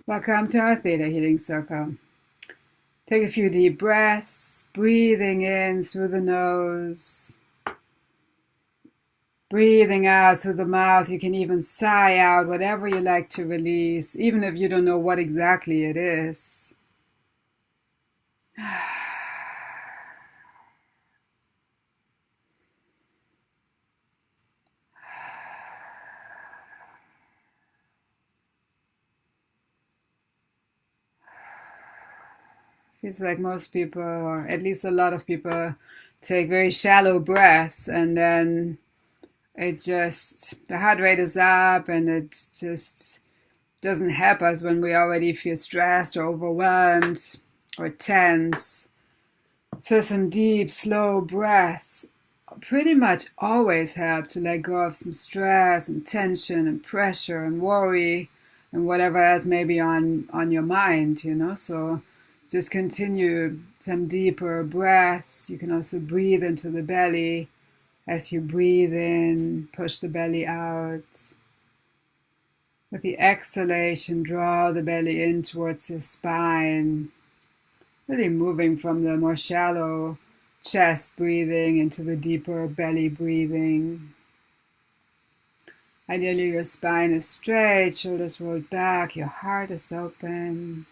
Welcome to our Theta Healing Circle. Take a few deep breaths, breathing in through the nose, breathing out through the mouth. You can even sigh out whatever you like to release, even if you don't know what exactly it is. Feels like most people, or at least a lot of people, take very shallow breaths and then the heart rate is up and it just doesn't help us when we already feel stressed or overwhelmed or tense. So some deep, slow breaths pretty much always help to let go of some stress and tension and pressure and worry and whatever else may be on your mind, So just continue some deeper breaths. You can also breathe into the belly. As you breathe in, push the belly out. With the exhalation, draw the belly in towards the spine. Really moving from the more shallow chest breathing into the deeper belly breathing. Ideally, your spine is straight, shoulders rolled back, your heart is open.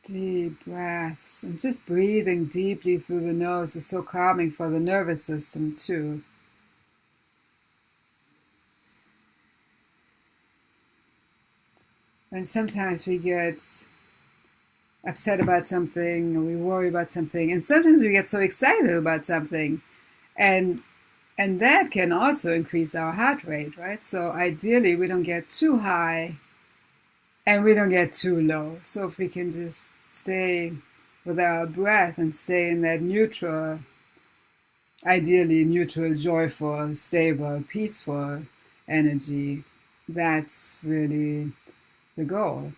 Deep breaths, and just breathing deeply through the nose is so calming for the nervous system too. And sometimes we get upset about something, or we worry about something, and sometimes we get so excited about something, and that can also increase our heart rate, right? So ideally, we don't get too high and we don't get too low. So if we can just stay with our breath and stay in that neutral, ideally neutral, joyful, stable, peaceful energy, that's really the goal.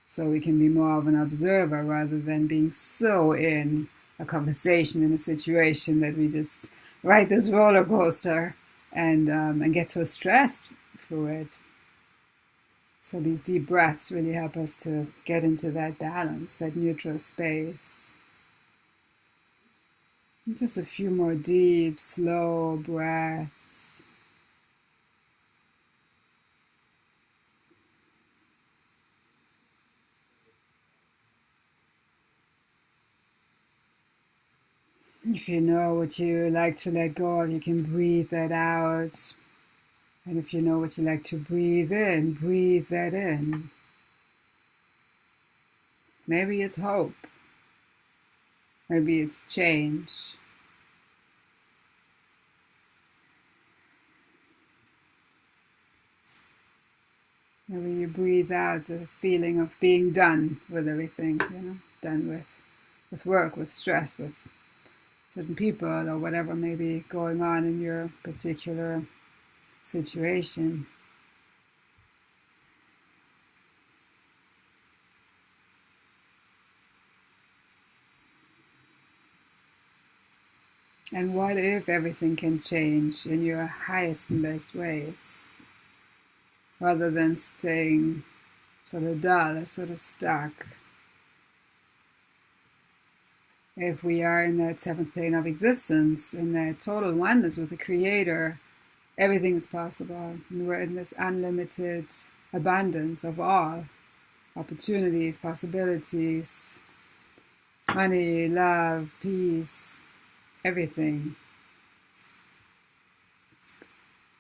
So we can be more of an observer rather than being so in a conversation, in a situation, that we just ride this roller coaster and get so stressed through it. So these deep breaths really help us to get into that balance, that neutral space. And just a few more deep, slow breaths. If you know what you like to let go of, you can breathe that out. And if you know what you like to breathe in, breathe that in. Maybe it's hope. Maybe it's change. Maybe you breathe out the feeling of being done with everything, done with work, with stress, with certain people, or whatever may be going on in your particular situation. And what if everything can change in your highest and best ways, rather than staying sort of dull or sort of stuck? If we are in that seventh plane of existence, in that total oneness with the Creator, everything is possible. And we're in this unlimited abundance of all opportunities, possibilities, money, love, peace, everything.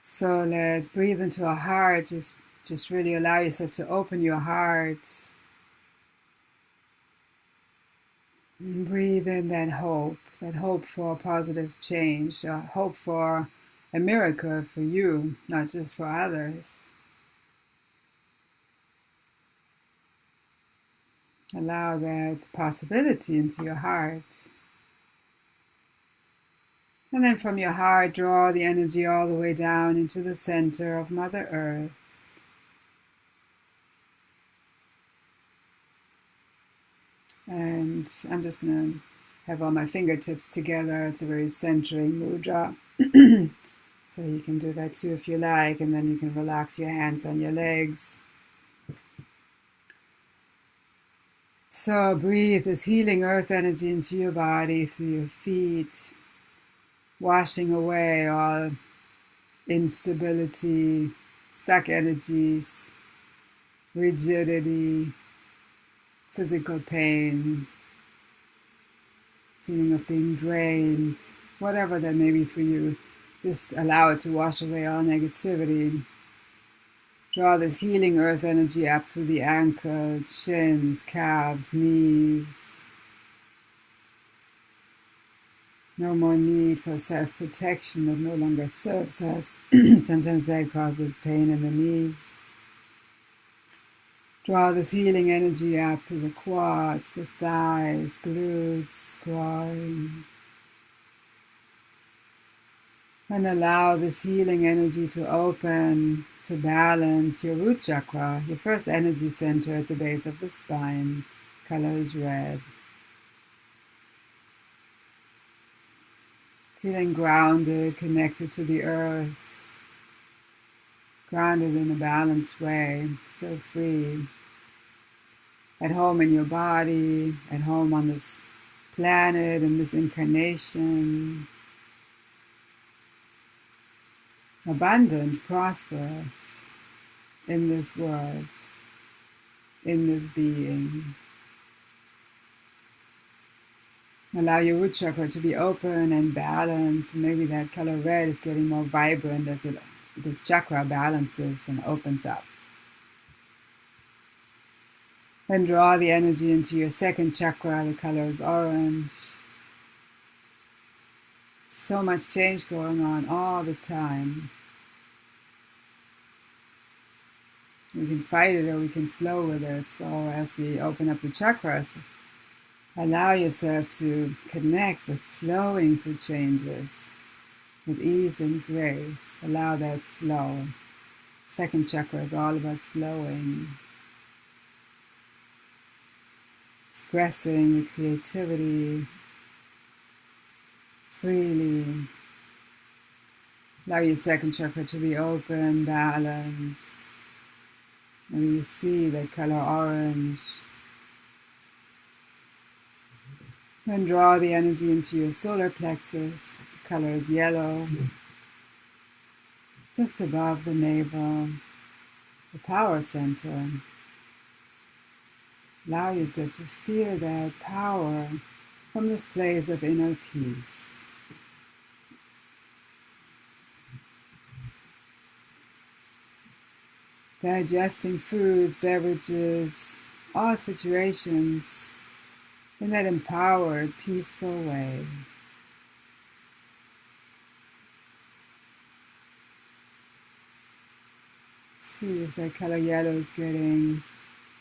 So let's breathe into our heart. Just really allow yourself to open your heart. And breathe in that hope for positive change, hope for a miracle for you, not just for others. Allow that possibility into your heart. And then from your heart, draw the energy all the way down into the center of Mother Earth. And I'm just going to have all my fingertips together. It's a very centering mudra. So you can do that too if you like, and then you can relax your hands on your legs. So breathe this healing earth energy into your body through your feet, washing away all instability, stuck energies, rigidity, physical pain, feeling of being drained, whatever that may be for you. Just allow it to wash away all negativity. Draw this healing earth energy up through the ankles, shins, calves, knees. No more need for self-protection that no longer serves us. Sometimes that causes pain in the knees. Draw this healing energy up through the quads, the thighs, glutes, groin. And allow this healing energy to open, to balance your root chakra, your first energy center at the base of the spine. Color is red. Feeling grounded, connected to the earth. Grounded in a balanced way, so free. At home in your body, at home on this planet, in this incarnation. Abundant, prosperous in this world, in this being. Allow your root chakra to be open and balanced. Maybe that color red is getting more vibrant as this chakra balances and opens up. Then draw the energy into your second chakra. The color is orange. So much change going on all the time. We can fight it or we can flow with it. So as we open up the chakras, allow yourself to connect with flowing through changes with ease and grace. Allow that flow. Second chakra is all about flowing. Expressing your creativity freely. Allow your second chakra to be open, balanced. And you see that color orange. Then draw the energy into your solar plexus. The color is yellow. Just above the navel, the power center. Allow yourself to feel that power from this place of inner peace. Digesting foods, beverages, all situations in that empowered, peaceful way. See if that color yellow is getting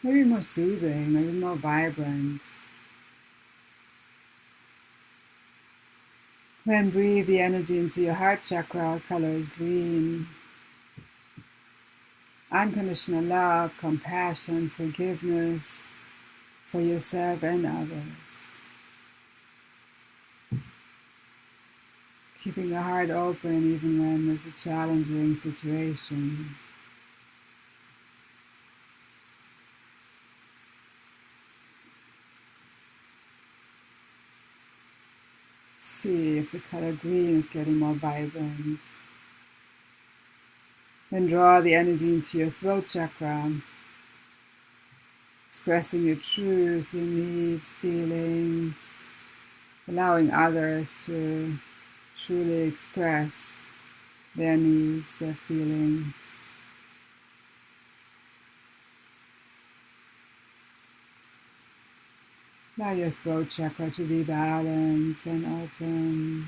maybe more soothing, maybe more vibrant. Then breathe the energy into your heart chakra. Color is green. Unconditional love, compassion, forgiveness for yourself and others. Keeping the heart open even when there's a challenging situation. See if the color green is getting more vibrant. Then draw the energy into your throat chakra, expressing your truth, your needs, feelings, allowing others to truly express their needs, their feelings. Allow your throat chakra to be balanced and open.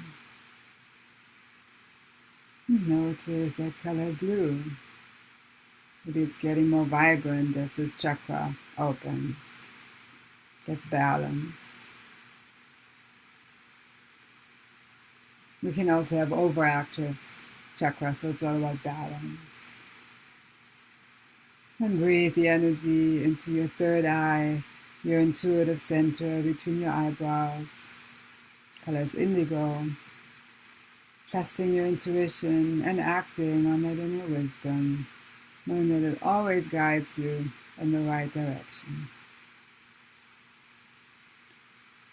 Notice that color blue. Maybe it's getting more vibrant as this chakra opens, gets balanced. We can also have overactive chakra, so it's all about balance. And breathe the energy into your third eye, your intuitive center between your eyebrows. Color is indigo. trusting your intuition and acting on that inner wisdom, knowing that it always guides you in the right direction.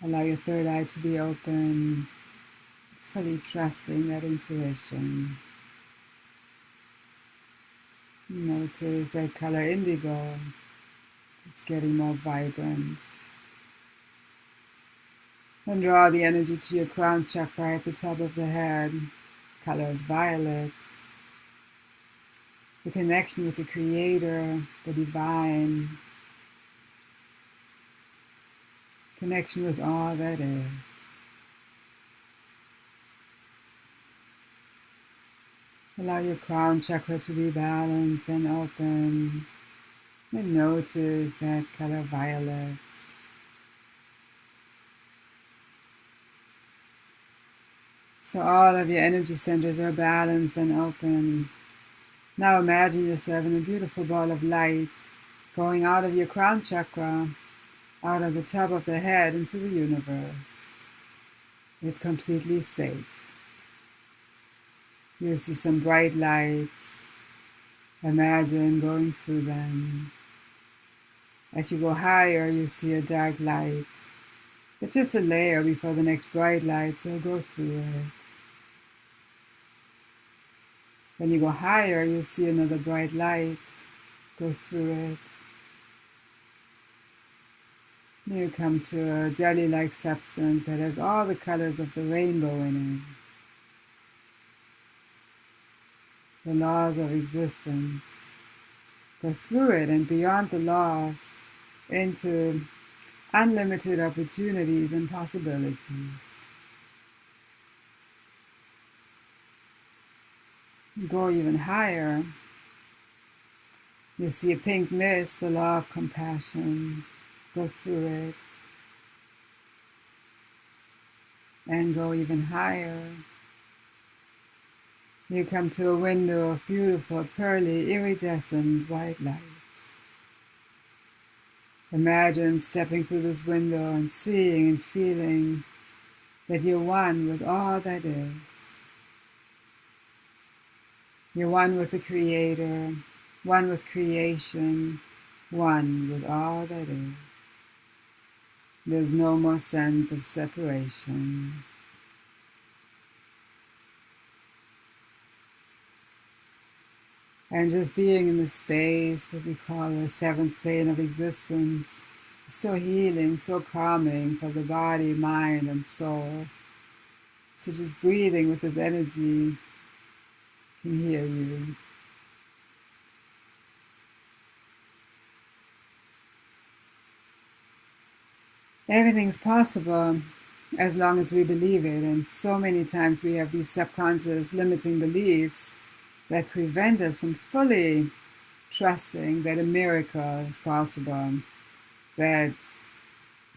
Allow your third eye to be open, fully trusting that intuition. Notice that color indigo. It's getting more vibrant. And draw the energy to your crown chakra at the top of the head. Color is violet. The connection with the Creator, the Divine. Connection with all that is. Allow your crown chakra to be balanced and open. And notice that color violet. So all of your energy centers are balanced and open. Now imagine yourself in a beautiful ball of light going out of your crown chakra, out of the top of the head into the universe. It's completely safe. You see some bright lights. Imagine going through them. As you go higher, you see a dark light. It's just a layer before the next bright light, so go through it. When you go higher, you see another bright light. Go through it. You come to a jelly-like substance that has all the colors of the rainbow in it. The laws of existence. Go through it and beyond the laws into unlimited opportunities and possibilities. Go even higher. You see a pink mist, the law of compassion. Go through it. And go even higher. You come to a window of beautiful, pearly, iridescent white light. Imagine stepping through this window and seeing and feeling that you're one with all that is. You're one with the Creator, one with creation, one with all that is. There's no more sense of separation. And just being in the space, what we call the seventh plane of existence, is so healing, so calming for the body, mind, and soul. So just breathing with this energy can heal you. Everything's possible as long as we believe it. And so many times we have these subconscious limiting beliefs that prevent us from fully trusting that a miracle is possible, that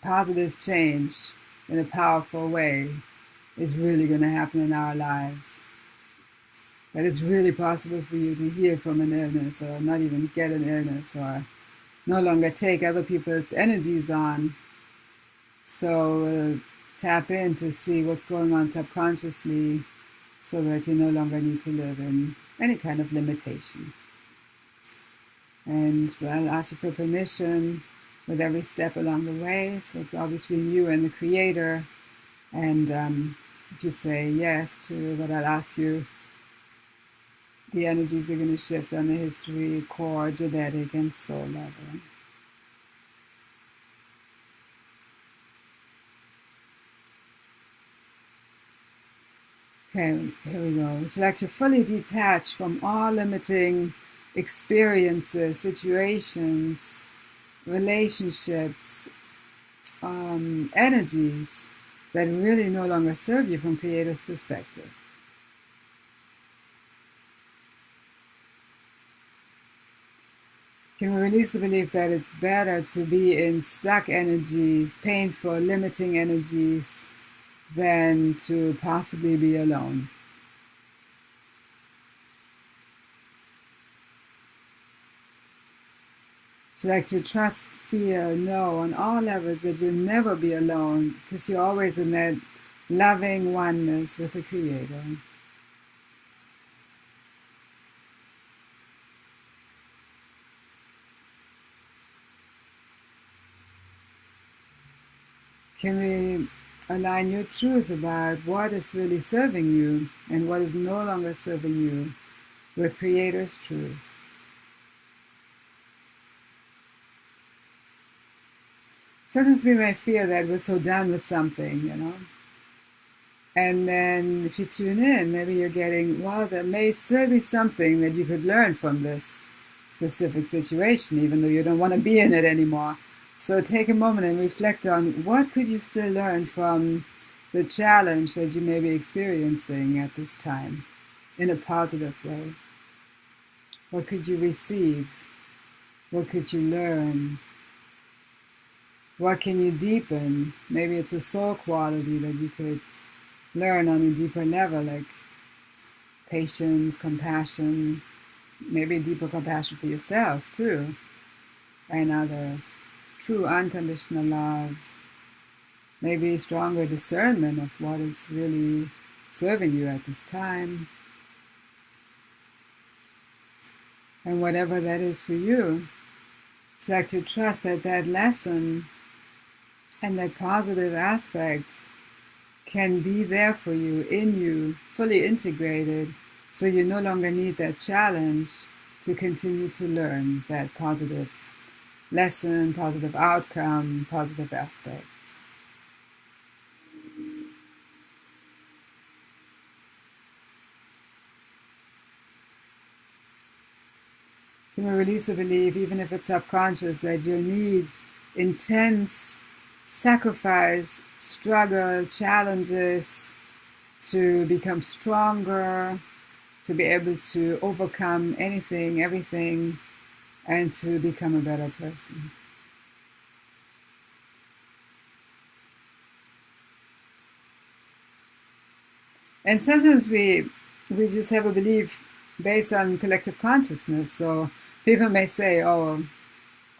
positive change in a powerful way is really going to happen in our lives, that it's really possible for you to heal from an illness or not even get an illness or no longer take other people's energies on. So tap in to see what's going on subconsciously so that you no longer need to live in any kind of limitation. And I'll ask you for permission with every step along the way. So it's all between you and the Creator. And if you say yes to what I'll ask you, the energies are going to shift on the history, core, genetic, and soul level. Okay, here we go. Would you like to fully detach from all limiting experiences, situations, relationships, energies that really no longer serve you from Creator's perspective? Can we release the belief that it's better to be in stuck energies, painful, limiting energies, than to possibly be alone? So like to trust, feel, know on all levels that you'll never be alone because you're always in that loving oneness with the Creator. Can we align your truth about what is really serving you and what is no longer serving you with Creator's truth? Sometimes we may feel that we're so done with something, And then if you tune in, maybe you're getting, well, there may still be something that you could learn from this specific situation, even though you don't want to be in it anymore. So take a moment and reflect on what could you still learn from the challenge that you may be experiencing at this time in a positive way. What could you receive? What could you learn? What can you deepen? Maybe it's a soul quality that you could learn on a deeper level, like patience, compassion, maybe deeper compassion for yourself too, and others. True unconditional love, maybe stronger discernment of what is really serving you at this time. And whatever that is for you, it's like to trust that that lesson and that positive aspect can be there for you, in you, fully integrated, so you no longer need that challenge to continue to learn that positive lesson, positive outcome, positive aspect. Can we release the belief, even if it's subconscious, that you'll need intense sacrifice, struggle, challenges to become stronger, to be able to overcome anything, everything, and to become a better person. And sometimes we just have a belief based on collective consciousness. So people may say, oh,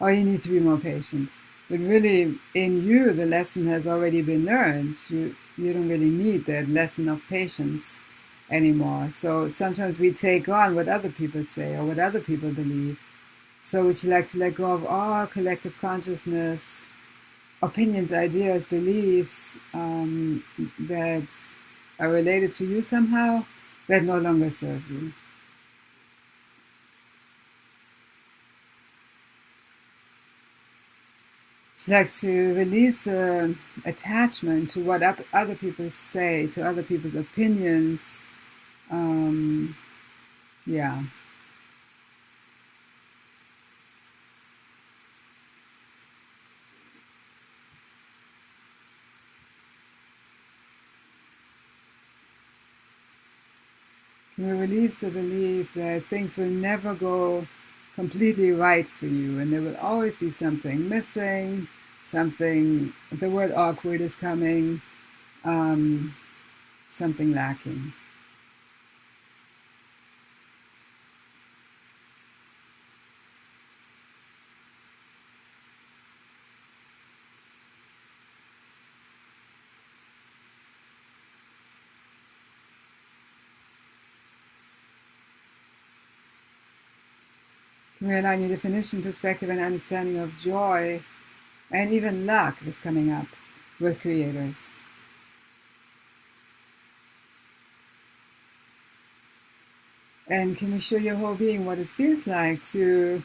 you need to be more patient. But really, in you, the lesson has already been learned. You don't really need that lesson of patience anymore. So sometimes we take on what other people say or what other people believe. So would you like to let go of all collective consciousness, opinions, ideas, beliefs that are related to you somehow that no longer serve you? She likes to release the attachment to what other people say, to other people's opinions. Yeah. Can we release the belief that things will never go completely right for you and there will always be something missing, something, the word awkward is coming, something lacking. Can we align your definition, perspective, and understanding of joy and even luck is coming up with creators? And can you show your whole being what it feels like to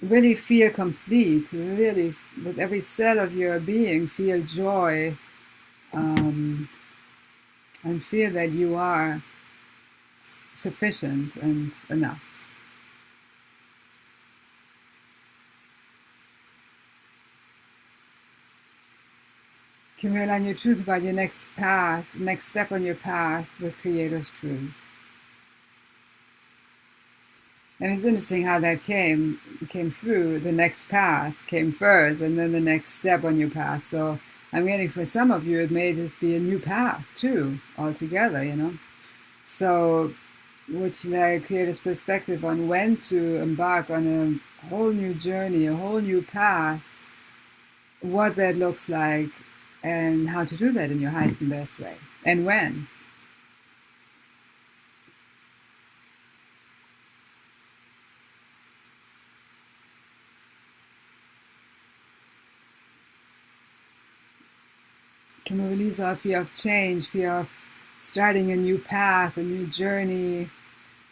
really feel complete, to really, with every cell of your being, feel joy and feel that you are sufficient and enough? Can we align your truth about your next path, next step on your path with Creator's truth? And it's interesting how that came through. The next path came first, and then the next step on your path. So I'm getting for some of you, it may just be a new path too, altogether. So, which create a perspective on when to embark on a whole new journey, a whole new path, what that looks like, and how to do that in your highest and best way, and when. Can we release our fear of change, fear of starting a new path, a new journey,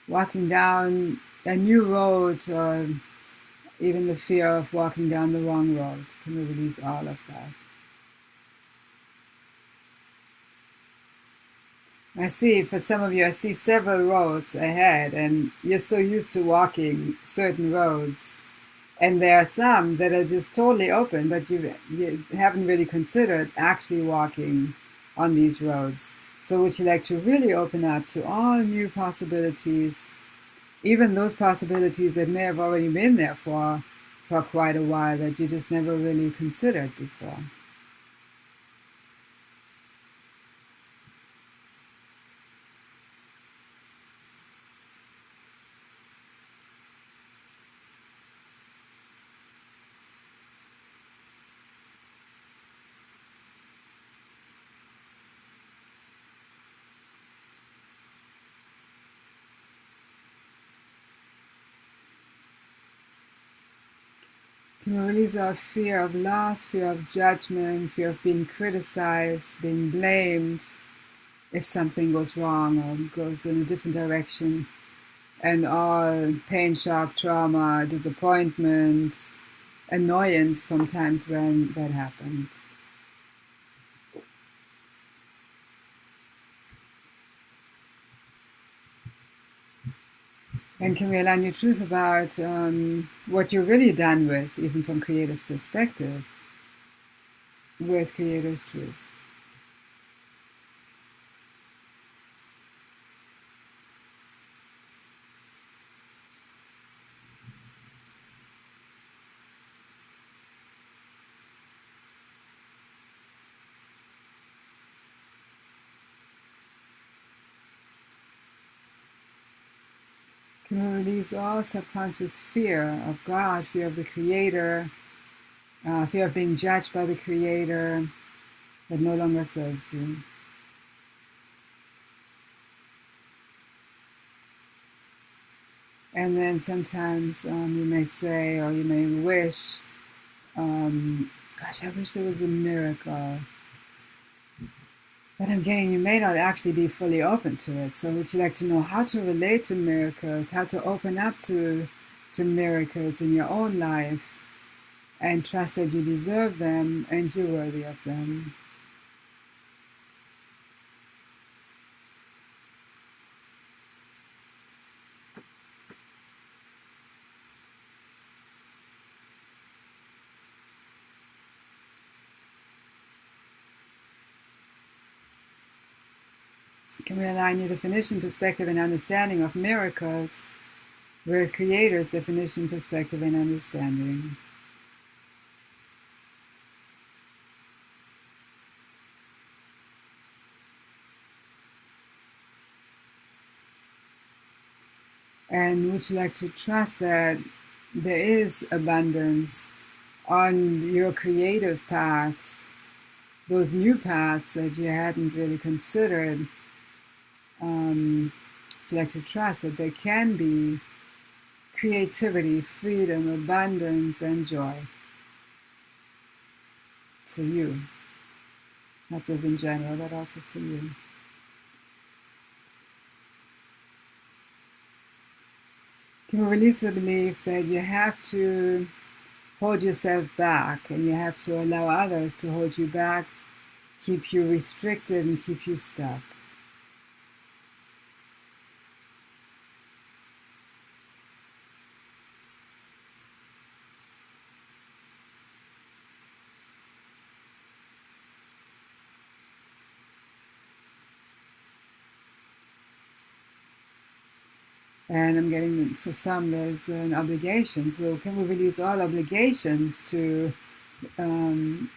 walking down a new road, or even the fear of walking down the wrong road? Can we release all of that? I see, for some of you, I see several roads ahead, and you're so used to walking certain roads. And there are some that are just totally open, but you haven't really considered actually walking on these roads. So would you like to really open up to all new possibilities, even those possibilities that may have already been there for quite a while that you just never really considered before? Can we release our fear of loss, fear of judgment, fear of being criticized, being blamed if something goes wrong or goes in a different direction, and all pain, shock, trauma, disappointment, annoyance from times when that happened? And can we align your truth about what you're really done with, even from Creator's perspective, with Creator's truth? Can we release all subconscious fear of God, fear of the Creator, fear of being judged by the Creator that no longer serves you? And then sometimes you may say, or you may wish, gosh, I wish there was a miracle. But again, you may not actually be fully open to it. So would you like to know how to relate to miracles, how to open up to miracles in your own life, and trust that you deserve them and you're worthy of them? Can we align your definition, perspective, and understanding of miracles with Creator's definition, perspective, and understanding? And would you like to trust that there is abundance on your creative paths, those new paths that you hadn't really considered? Would you like to trust that there can be creativity, freedom, abundance, and joy for you? Not just in general, but also for you. Can we release the belief that you have to hold yourself back and you have to allow others to hold you back, keep you restricted, and keep you stuck? And I'm getting, for some, there's an obligation. So can we release all obligations to that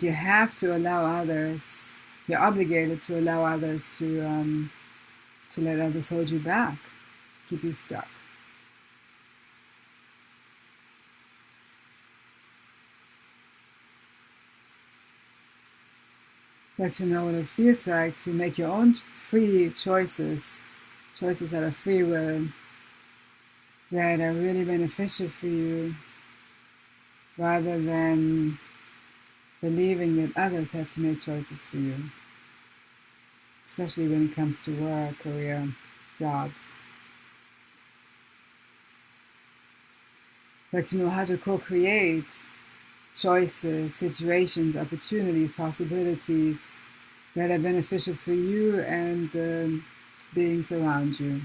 you have to allow others, you're obligated to allow others to let others hold you back, keep you stuck? Let you know what it feels like to make your own free choices, choices that are free will, that are really beneficial for you, rather than believing that others have to make choices for you, especially when it comes to work, career, jobs. But to know how to co-create choices, situations, opportunities, possibilities that are beneficial for you and the beings around you.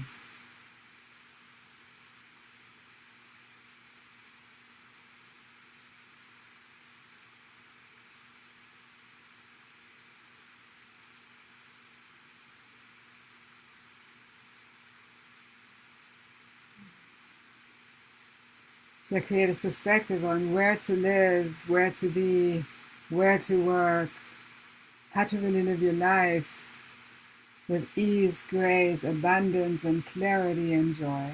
So create a perspective on where to live, where to be, where to work, how to really live your life with ease, grace, abundance, and clarity and joy.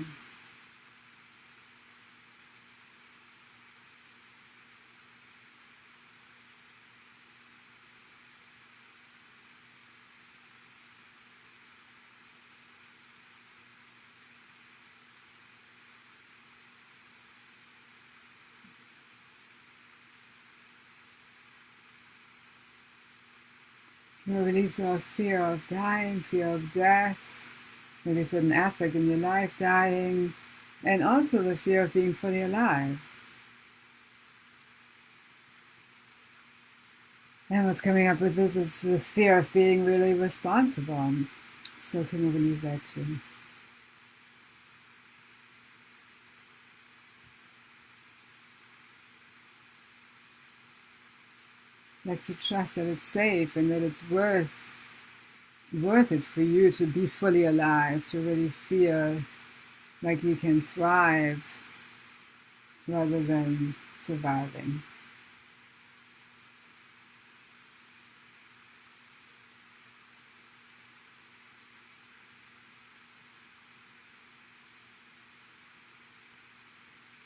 You will release your fear of dying, fear of death, maybe a certain aspect in your life dying, and also the fear of being fully alive. And what's coming up with this is this fear of being really responsible. So can you release that too? Like to trust that it's safe and that it's worth it for you to be fully alive, to really feel like you can thrive rather than surviving.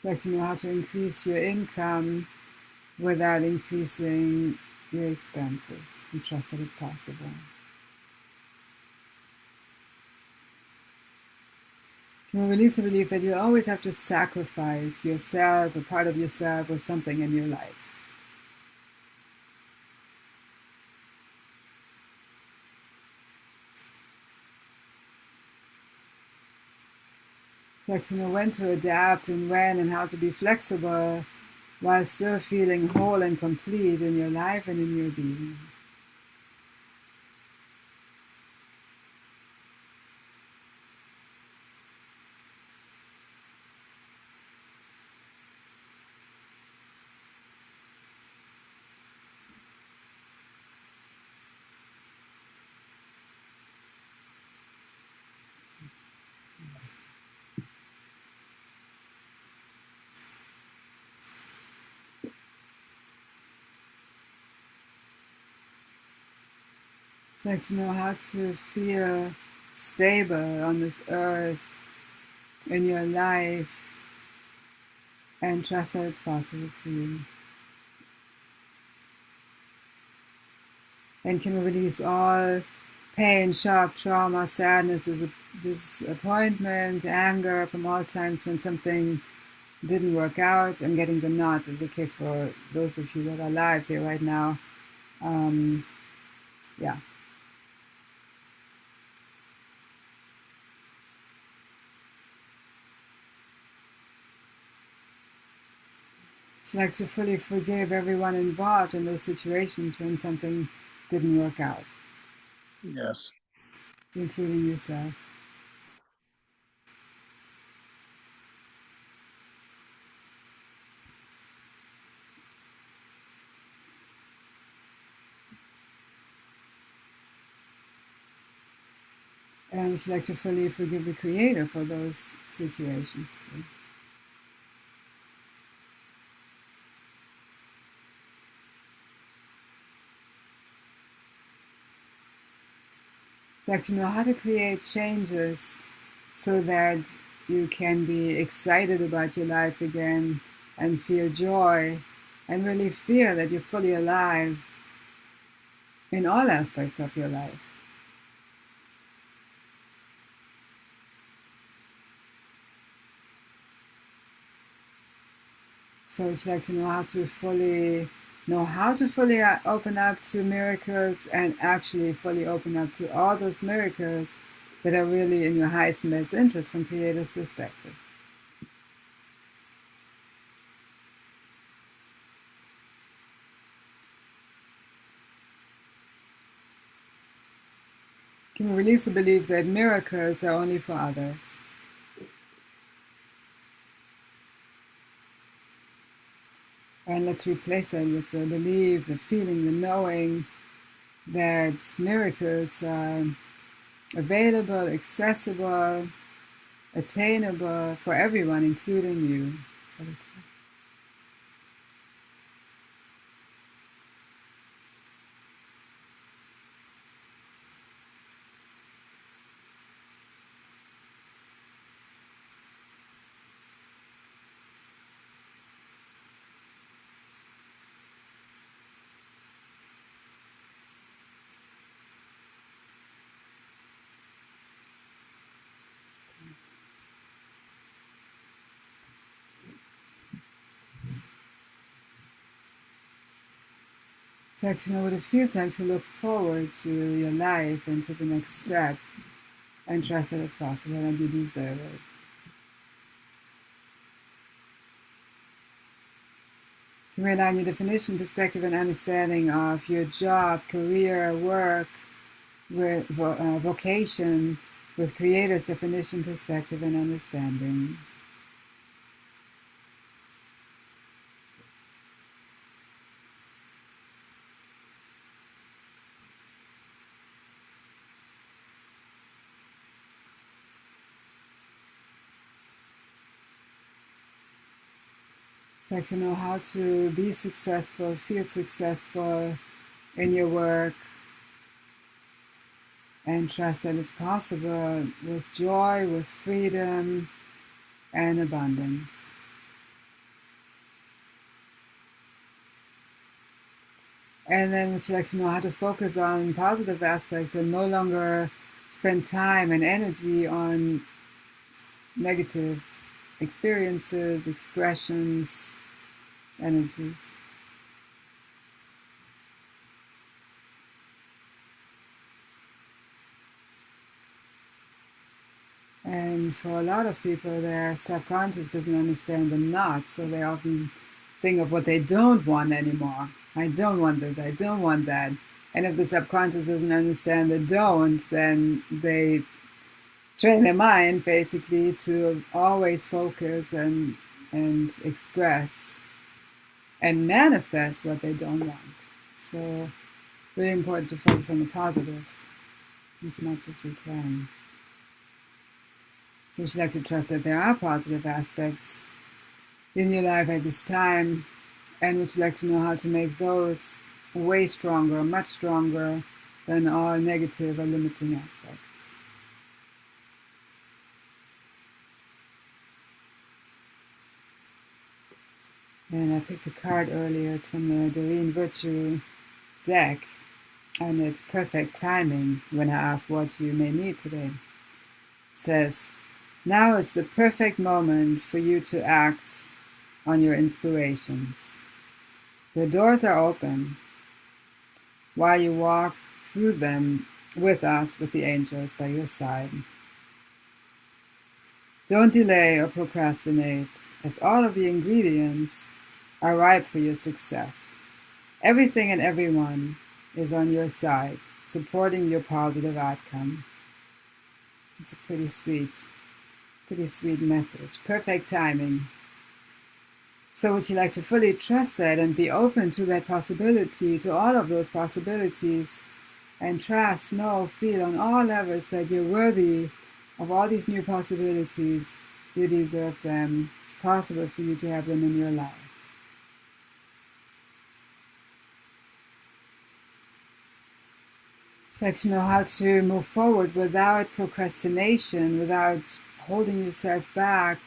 Like to know how to increase your income without increasing your expenses, and trust that it's possible. You will release the belief that you always have to sacrifice yourself, a part of yourself, or something in your life. Like to know when to adapt and when and how to be flexible while still feeling whole and complete in your life and in your being. Like to know how to feel stable on this earth in your life and trust that it's possible for you. And can release all pain, shock, trauma, sadness, disappointment, anger from all times when something didn't work out, and getting the nod is okay for those of you that are live here right now. Yeah. So like to fully forgive everyone involved in those situations when something didn't work out. Yes. Including yourself. And would you like to fully forgive the Creator for those situations too? Like to know how to create changes so that you can be excited about your life again and feel joy and really feel that you're fully alive in all aspects of your life. So would you like to know how to fully know how to fully open up to miracles and actually fully open up to all those miracles that are really in your highest and best interest from Creator's perspective. Can we release the belief that miracles are only for others? And let's replace that with the belief, the feeling, the knowing that miracles are available, accessible, attainable for everyone, including you. So like to know what it feels like to look forward to your life and to the next step and trust that it's possible and you deserve it. Can we align your definition, perspective, and understanding of your job, career, work, vocation with Creator's definition, perspective, and understanding? Like to know how to be successful, feel successful in your work, and trust that it's possible with joy, with freedom, and abundance. And then would you like to know how to focus on positive aspects and no longer spend time and energy on negative experiences, expressions, energies? And for a lot of people, their subconscious doesn't understand the not, so they often think of what they don't want anymore. I don't want this, I don't want that. And if the subconscious doesn't understand the don't, then they train their mind basically to always focus and express and manifest what they don't want. So really important to focus on the positives as much as we can. So would you like to trust that there are positive aspects in your life at this time? And would you like to know how to make those way stronger, much stronger than all negative or limiting aspects? And I picked a card earlier. It's from the Doreen Virtue deck. And it's perfect timing when I ask what you may need today. It says, now is the perfect moment for you to act on your inspirations. The doors are open while you walk through them with us, with the angels by your side. Don't delay or procrastinate, as all of the ingredients are ripe for your success. Everything and everyone is on your side, supporting your positive outcome. It's a pretty sweet message. Perfect timing. So would you like to fully trust that and be open to that possibility, to all of those possibilities, and trust, know, feel on all levels that you're worthy of all these new possibilities. You deserve them. It's possible for you to have them in your life. Like to know how to move forward without procrastination, without holding yourself back,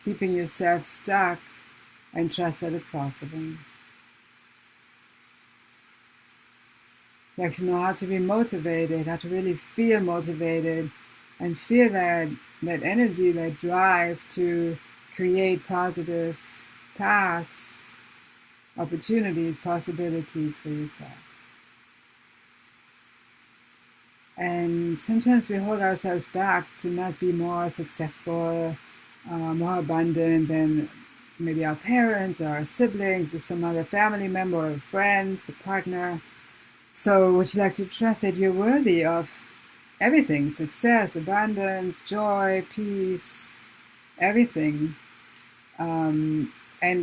keeping yourself stuck, and trust that it's possible. Like to know how to be motivated, how to really feel motivated, and feel that energy, that drive to create positive paths opportunities, possibilities for yourself. And sometimes we hold ourselves back to not be more successful, more abundant than maybe our parents or our siblings or some other family member or a friend, a partner. So would you like to trust that you're worthy of everything, success, abundance, joy, peace, everything. And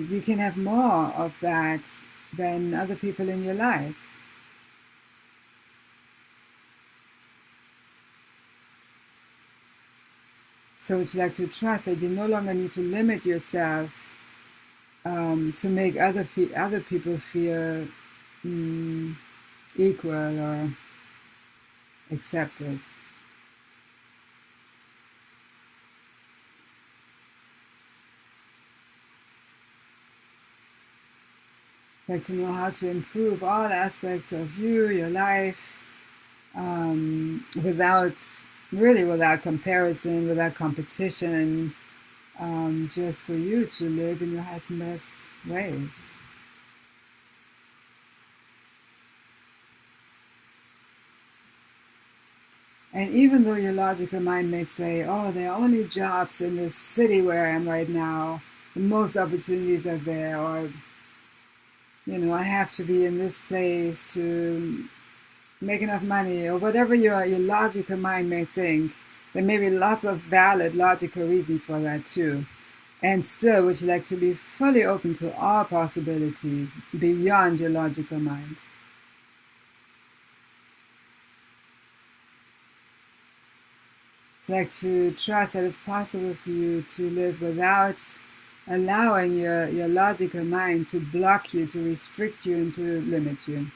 you can have more of that than other people in your life. So would you like to trust that you no longer need to limit yourself to make other people feel equal or accepted? Like to know how to improve all aspects of you, your life, without without comparison, without competition, just for you to live in your highest and best ways. And even though your logical mind may say, oh, there are only jobs in this city where I am right now, the most opportunities are there, or, I have to be in this place to make enough money, or whatever your logical mind may think, there may be lots of valid logical reasons for that too. And still, would you like to be fully open to all possibilities beyond your logical mind? Would you like to trust that it's possible for you to live without allowing your logical mind to block you, to restrict you, and to limit you?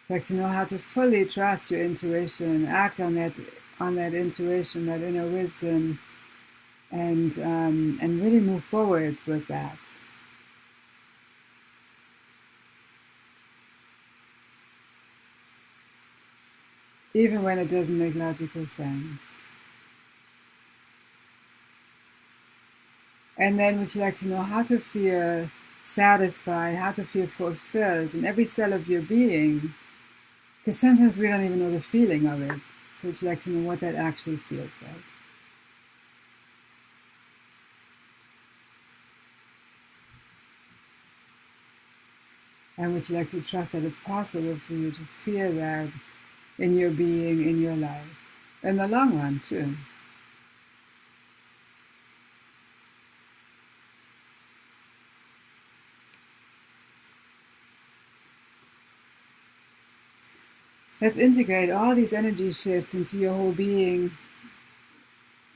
Would like to know how to fully trust your intuition, act on that intuition, that inner wisdom, and really move forward with that. Even when it doesn't make logical sense. And then would you like to know how to feel satisfied, how to feel fulfilled in every cell of your being? Because sometimes we don't even know the feeling of it. So would you like to know what that actually feels like? And would you like to trust that it's possible for you to feel that in your being, in your life, in the long run too? Let's integrate all these energy shifts into your whole being,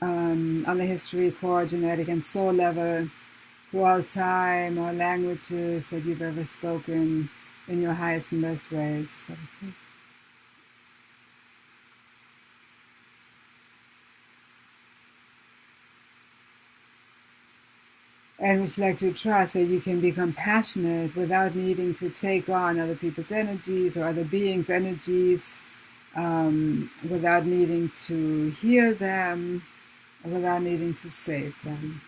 on the history, core, genetic, and soul level, throughout time or languages that you've ever spoken in your highest and best ways. Is that okay? And would you like to trust that you can be compassionate without needing to take on other people's energies or other beings' energies, without needing to hear them, or without needing to save them?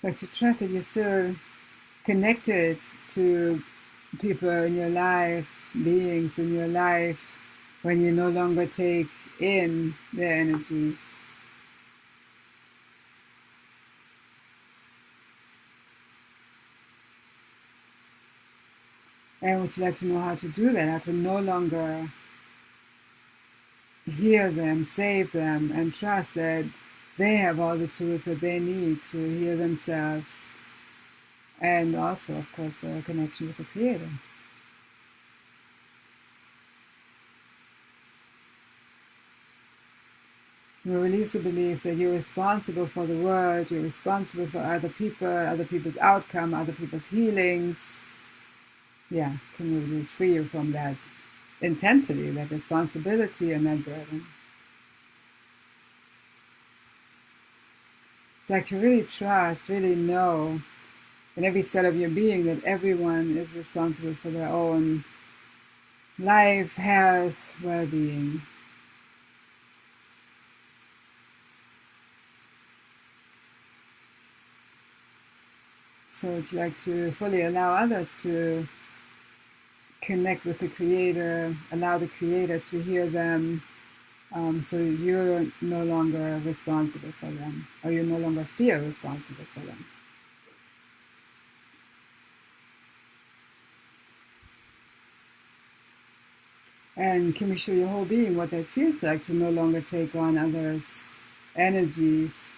Like to trust that you're still connected to people in your life, beings in your life, when you no longer take in their energies. And would you like to know how to do that, how to no longer hear them, save them, and trust that they have all the tools that they need to heal themselves, and also, of course, the connection with the Creator. You release the belief that you're responsible for the world, you're responsible for other people's outcome, other people's healings. Yeah, can you just free you from that intensity, that responsibility, and that burden? It's like to really trust, really know in every cell of your being that everyone is responsible for their own life, health, well-being. So would you like to fully allow others to connect with the Creator, allow the Creator to hear them, so you're no longer responsible for them, or you no longer feel responsible for them? And can we show your whole being what that feels like to no longer take on others' energies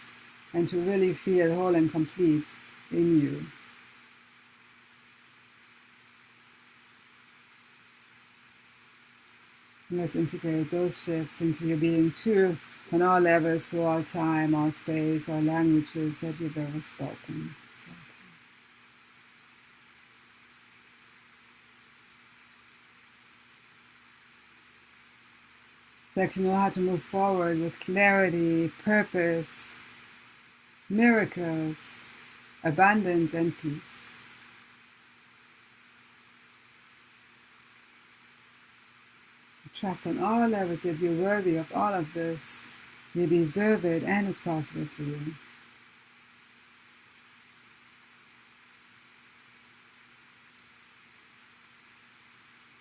and to really feel whole and complete in you? And let's integrate those shifts into your being too, on all levels, through all time, all space, all languages that you've ever spoken. So, like to know how to move forward with clarity, purpose, miracles, abundance, and peace. Trust on all levels that you're worthy of all of this. You deserve it, and it's possible for you.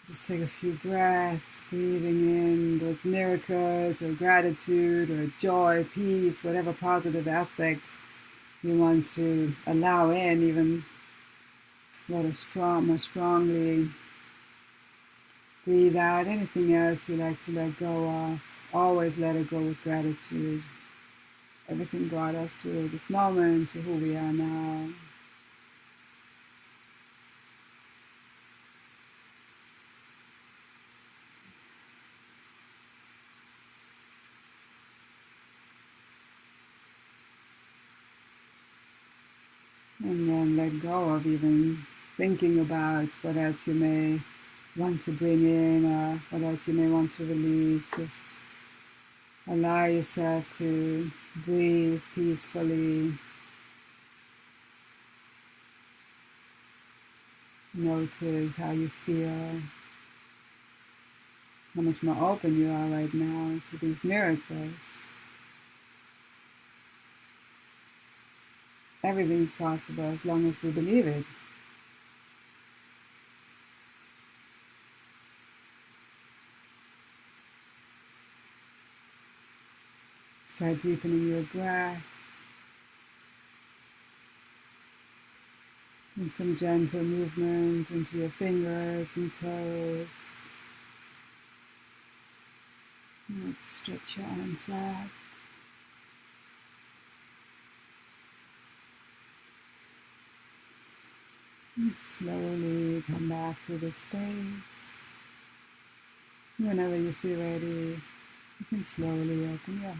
Just take a few breaths, breathing in those miracles or gratitude or joy, peace, whatever positive aspects you want to allow in, even more strongly. Breathe out anything else you like to let go of. Always let it go with gratitude. Everything brought us to this moment, to who we are now. And then let go of even thinking about what else you may want to bring in or what else you may want to release. Just allow yourself to breathe peacefully. Notice how you feel, how much more open you are right now to these miracles. Everything is possible as long as we believe it. Start deepening your breath and some gentle movement into your fingers and toes. And to stretch your arms out. And slowly come back to the space. Whenever you feel ready, you can slowly open your eyes.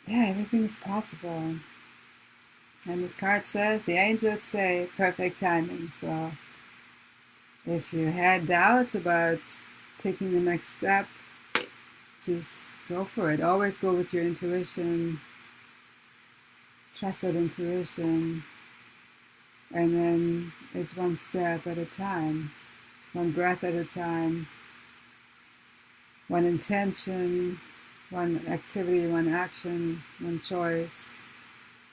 Yeah, everything is possible. And this card says, the angels say perfect timing. So if you had doubts about taking the next step, just go for it. Always go with your intuition. Trust that intuition. And then it's one step at a time, one breath at a time, one intention, one activity, one action, one choice.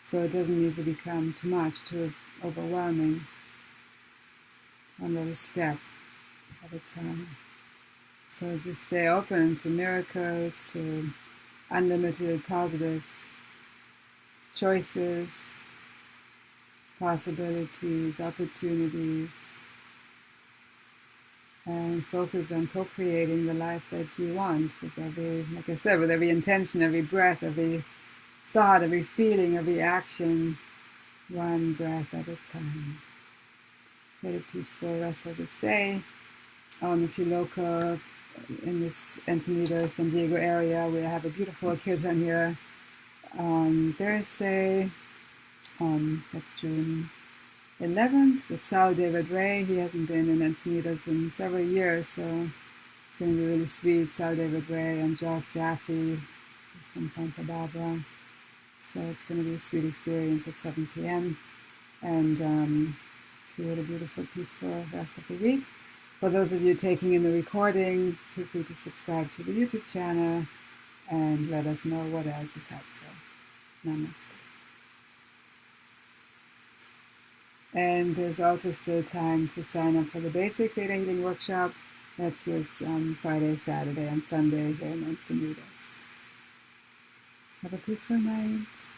So it doesn't need to become too much, too overwhelming. One little step at a time. So just stay open to miracles, to unlimited positive choices, possibilities, opportunities, and focus on co-creating the life that you want with every, like I said, with every intention, every breath, every thought, every feeling, every action, one breath at a time. Have a peaceful rest of this day. If you're local in this Encinitas, San Diego area, we have a beautiful kirtan here on Thursday. That's June 11th with Sal David Ray. He hasn't been in Encinitas in several years, so it's going to be really sweet. Sal David Ray and Josh Jaffe. He's from Santa Barbara. So it's going to be a sweet experience at 7 p.m. and create a beautiful, peaceful rest of the week. For those of you taking in the recording, feel free to subscribe to the YouTube channel and let us know what else is helpful. Namaste. And there's also still time to sign up for the basic Theta Healing Workshop. That's this Friday, Saturday, and Sunday here in Encinitas. Have a peaceful night.